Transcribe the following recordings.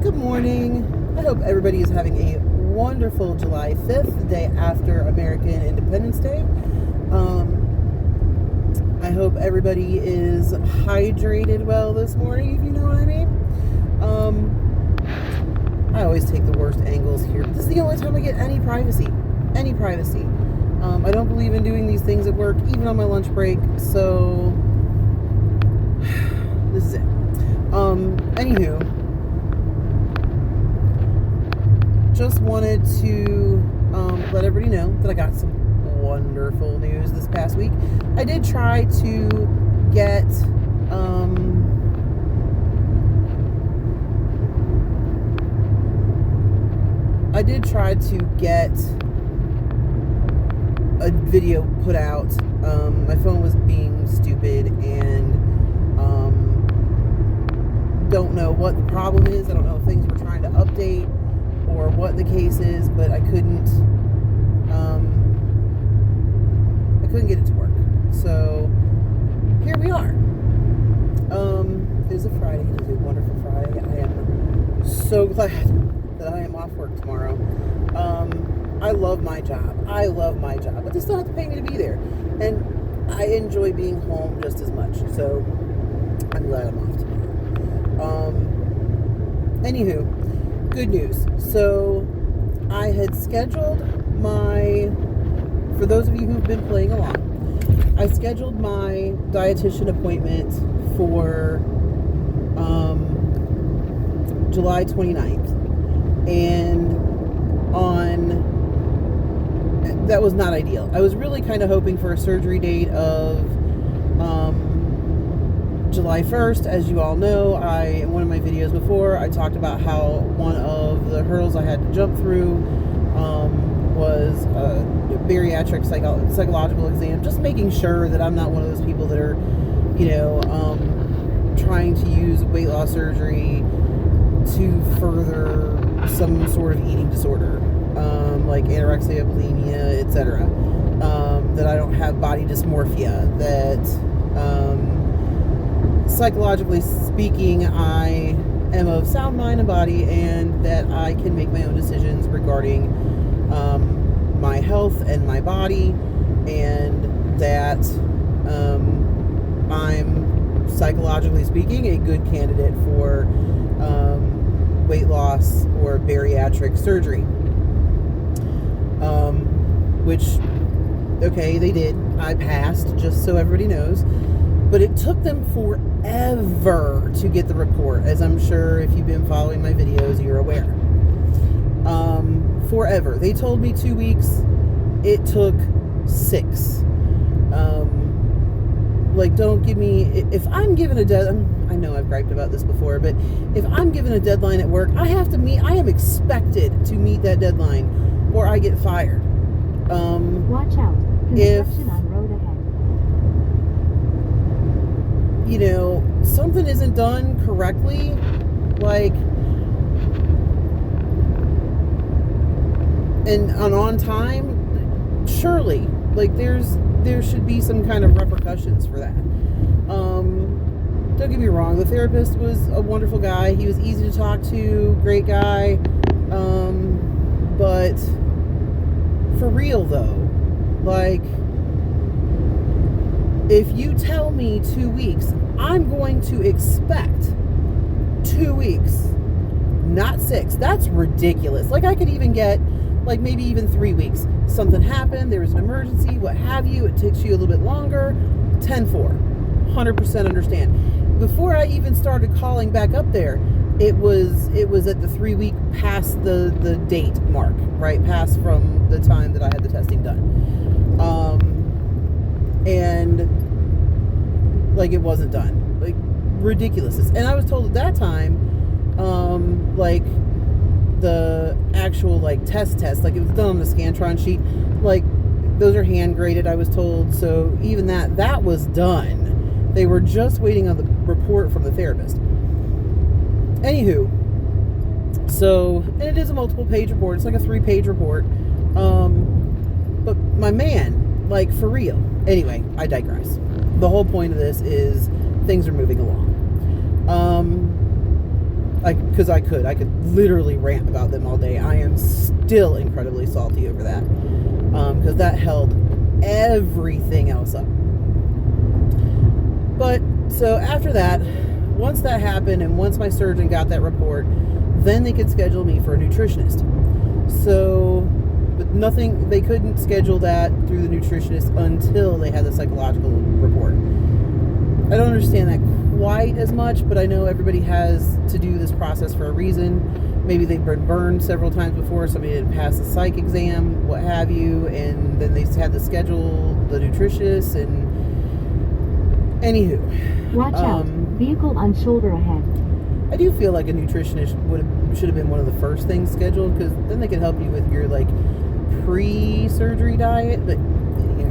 Good morning. I hope everybody is having a wonderful July 5th, the day after American Independence Day. I hope everybody is hydrated well this morning, if you know what I mean. I always take the worst angles here, but this is the only time I get any privacy. I don't believe in doing these things at work, even on my lunch break, so this is it. Anywho, just wanted to let everybody know that I got some wonderful news this past week. I did try to get a video put out. My phone was being stupid and don't know what the problem is. I don't know if things were trying to update or what the case is, but I couldn't get it to work. So here we are. It is a Friday. It is a wonderful Friday. I am so glad that I am off work tomorrow. I love my job, but they still have to pay me to be there, and I enjoy being home just as much. So I'm glad I'm off tomorrow. Anywho, good news. So I had scheduled for those of you who've been playing along, I scheduled my dietitian appointment for July 29th. And that was not ideal. I was really kind of hoping for a surgery date of July 1st. As you all know, in one of my videos before, I talked about how one of the hurdles I had to jump through was a bariatric psychological exam, just making sure that I'm not one of those people that are, trying to use weight loss surgery to further some sort of eating disorder, like anorexia, bulimia, etc. That I don't have body dysmorphia, that psychologically speaking, I am of sound mind and body, and that I can make my own decisions regarding my health and my body, and that I'm psychologically speaking a good candidate for weight loss or bariatric surgery, which, okay, they did. I passed, just so everybody knows, but it took them forever to get the report, as I'm sure if you've been following my videos, you're aware. Forever. They told me 2 weeks. It took 6. Don't give me, if I'm given a deadline, I know I've griped about this before, but if I'm given a deadline at work, I am expected to meet that deadline or I get fired. Watch out. Construction on road ahead. Something isn't done correctly, and on time, surely, there should be some kind of repercussions for that. Don't get me wrong, the therapist was a wonderful guy. He was easy to talk to, great guy. But for real though, if you tell me 2 weeks, I'm going to expect 2 weeks, not 6. That's ridiculous. I could even get maybe even 3 weeks. Something happened, there was an emergency, what have you, it takes you a little bit longer. 10-4, 100% understand. Before I even started calling back up there, it was at the 3 week past the date mark, right? Past from the time that I had the testing done. And it wasn't done. Ridiculousness. And I was told at that time, the actual test, it was done on the Scantron sheet, those are hand graded, I was told. So even that was done. They were just waiting on the report from the therapist. Anywho, so, and it is a multiple page report. It's a 3-page report. But my man, for real. Anyway, I digress. The whole point of this is things are moving along. Because I could literally rant about them all day. I am still incredibly salty over that, because that held everything else up. But so after that, once that happened and once my surgeon got that report, then they could schedule me for a nutritionist. So, but nothing, they couldn't schedule that through the nutritionist until they had the psychological report. I don't understand that quite as much, but I know everybody has to do this process for a reason. Maybe they've been burned several times before, somebody didn't pass the psych exam, what have you, and then they had to schedule the nutritionist, and anywho. Watch out. Vehicle on shoulder ahead. I do feel like a nutritionist should have been one of the first things scheduled, because then they could help you with your like pre-surgery diet. But you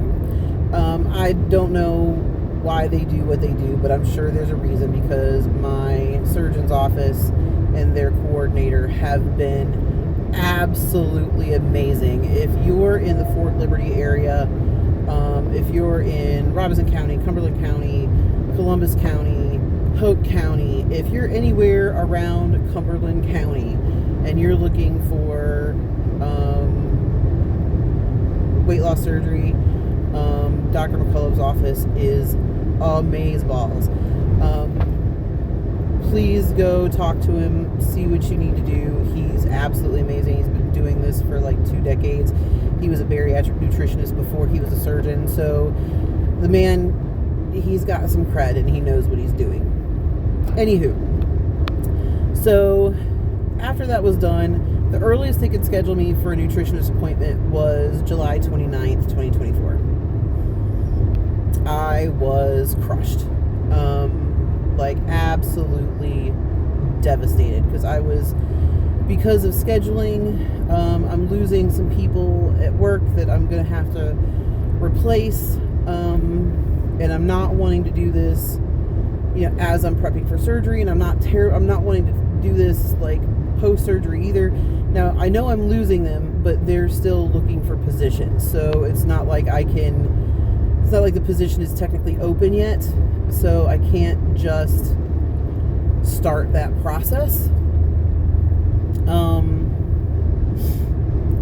know, I don't know why they do what they do, but I'm sure there's a reason, because my surgeon's office and their coordinator have been absolutely amazing. If you're in the Fort Liberty area, if you're in Robinson County, Cumberland County, Columbus County, Hope County, if you're anywhere around Cumberland County and you're looking for weight loss surgery, Dr. McCullough's office is amazeballs. Please go talk to him, see what you need to do. He's absolutely amazing. He's been doing this for like 2 decades. He was a bariatric nutritionist before he was a surgeon. So the man, he's got some cred and he knows what he's doing. Anywho, so after that was done, the earliest they could schedule me for a nutritionist appointment was July 29th, 2024. I was crushed. Like absolutely devastated, because of scheduling, I'm losing some people at work that I'm going to have to replace, and I'm not wanting to do this, you know, as I'm prepping for surgery, and I'm not wanting to do this like post-surgery either. Now, I know I'm losing them, but they're still looking for positions, so it's not like the position is technically open yet, so I can't just start that process.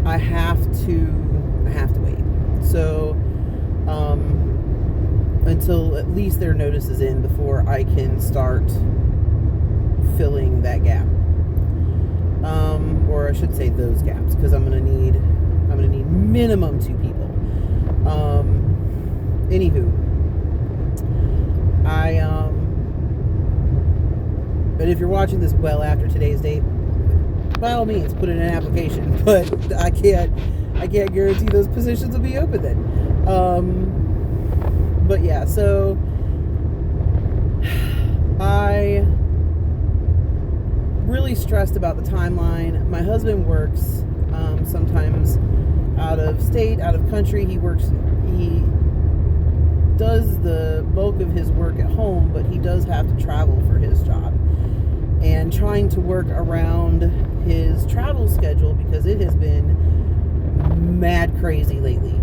I have to wait. So, until at least their notice is in before I can start filling that gap. Or I should say those gaps, because I'm gonna need minimum 2 people. Anywho, but if you're watching this well after today's date, by all means, put in an application. But I can't guarantee those positions will be open then. But yeah, so I really stressed about the timeline. My husband works sometimes out of state, out of country. He does the bulk of his work at home, but he does have to travel for his job. And trying to work around his travel schedule, because it has been mad crazy lately.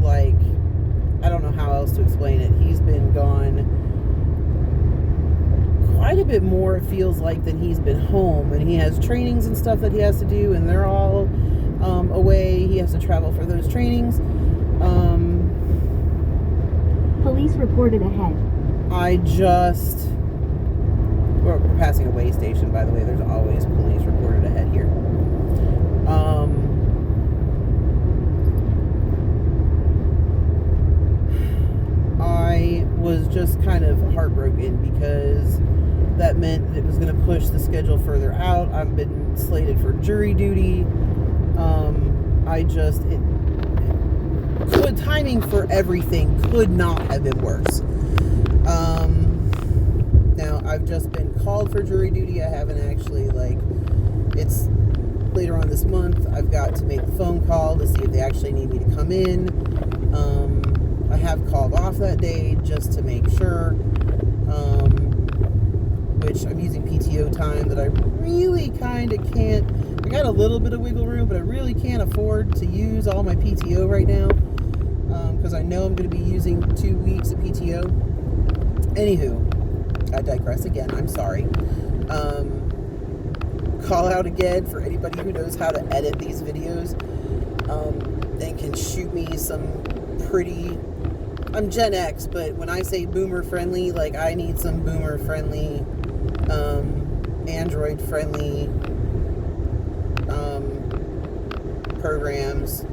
Like, I don't know how else to explain it. He's been gone quite a bit more, it feels like, than he's been home. And he has trainings and stuff that he has to do, and they're all away. He has to travel for those trainings. Police reported ahead. We're passing a way station, by the way. There's always police reported ahead here. I was just kind of heartbroken, because that meant that it was going to push the schedule further out. I've been slated for jury duty. Timing for everything could not have been worse. Now, I've just been called for jury duty. I haven't actually, it's later on this month. I've got to make the phone call to see if they actually need me to come in. I have called off that day just to make sure, which I'm using PTO time that I really kind of can't. I got a little bit of wiggle room, but I really can't afford to use all my PTO right now, because I know I'm going to be using 2 weeks of PTO. Anywho, I digress again. I'm sorry. Call out again for anybody who knows how to edit these videos, and can shoot me some pretty... I'm Gen X, but when I say boomer friendly, like, I need some boomer friendly, Android friendly programs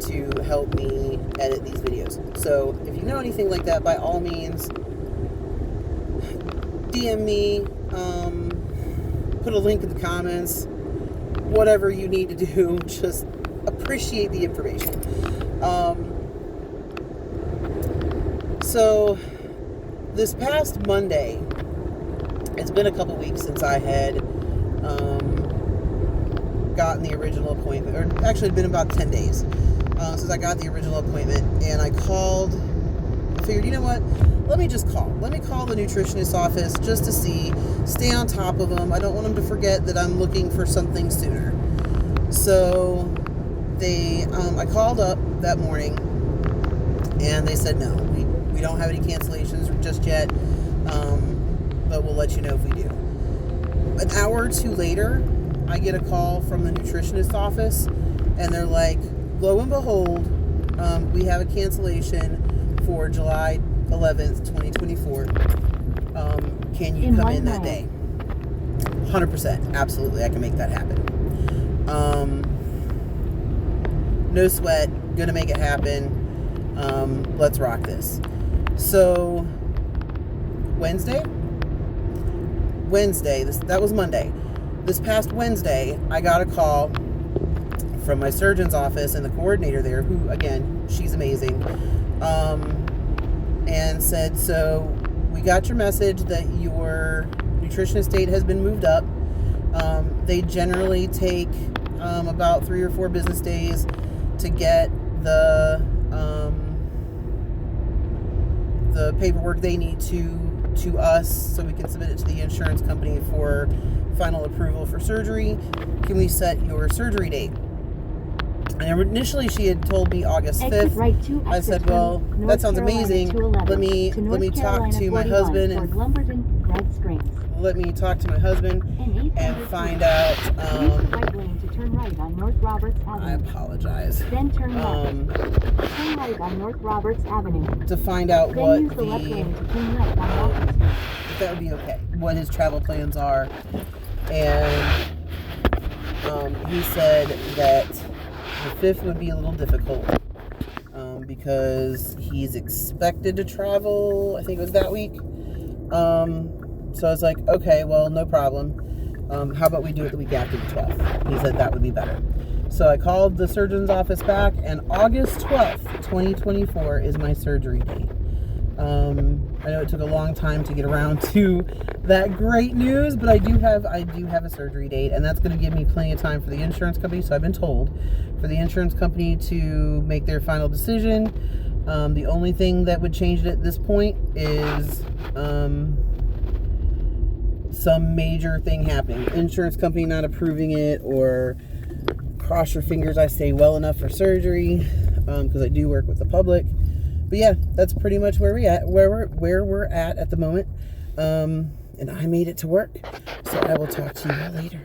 to help me edit these videos. So if you know anything like that, by all means, DM me, put a link in the comments, whatever you need to do. Just appreciate the information. So this past Monday, it's been a couple weeks since I had gotten the original appointment, or actually it'd been about 10 days since I got the original appointment, and I called. I figured, you know what, let me call the nutritionist office just to stay on top of them. I don't want them to forget that I'm looking for something sooner. So I called up that morning, and they said, no, we don't have any cancellations just yet, but we'll let you know if we do. An hour or two later, I get a call from the nutritionist office, and they're like, lo and behold, we have a cancellation for July 11th, 2024. Can you come in that day? 100%. Absolutely. I can make that happen. No sweat. Gonna make it happen. Let's rock this. So Wednesday, that was Monday. This past Wednesday, I got a call from my surgeon's office and the coordinator there, who, again, she's amazing, and said, so we got your message that your nutritionist date has been moved up. They generally take about 3 or 4 business days to get the paperwork they need to us so we can submit it to the insurance company for final approval for surgery. Can we set your surgery date? And initially she had told me August 5th. Right I said, well, that sounds amazing. Let me talk to my husband and let me talk to my husband and find out. Right lane to turn right on North Roberts Avenue. I apologize. Then turn left. Turn right on North Roberts Avenue. To find out then what use the left lane to turn left on Roberts. if that would be okay, what his travel plans are, and he said that the 5th would be a little difficult because he's expected to travel, I think it was that week. So I was like, okay, well, no problem. How about we do it the week after the 12th? He said that would be better. So I called the surgeon's office back, and August 12th, 2024 is my surgery date. I know it took a long time to get around to that great news, but I do have a surgery date, and that's going to give me plenty of time for the insurance company. So I've been told for the insurance company to make their final decision. The only thing that would change it at this point is some major thing happening. Insurance company not approving it, or cross your fingers I stay well enough for surgery, because I do work with the public. But yeah, that's pretty much where we're at the moment. And I made it to work. So I will talk to you all later.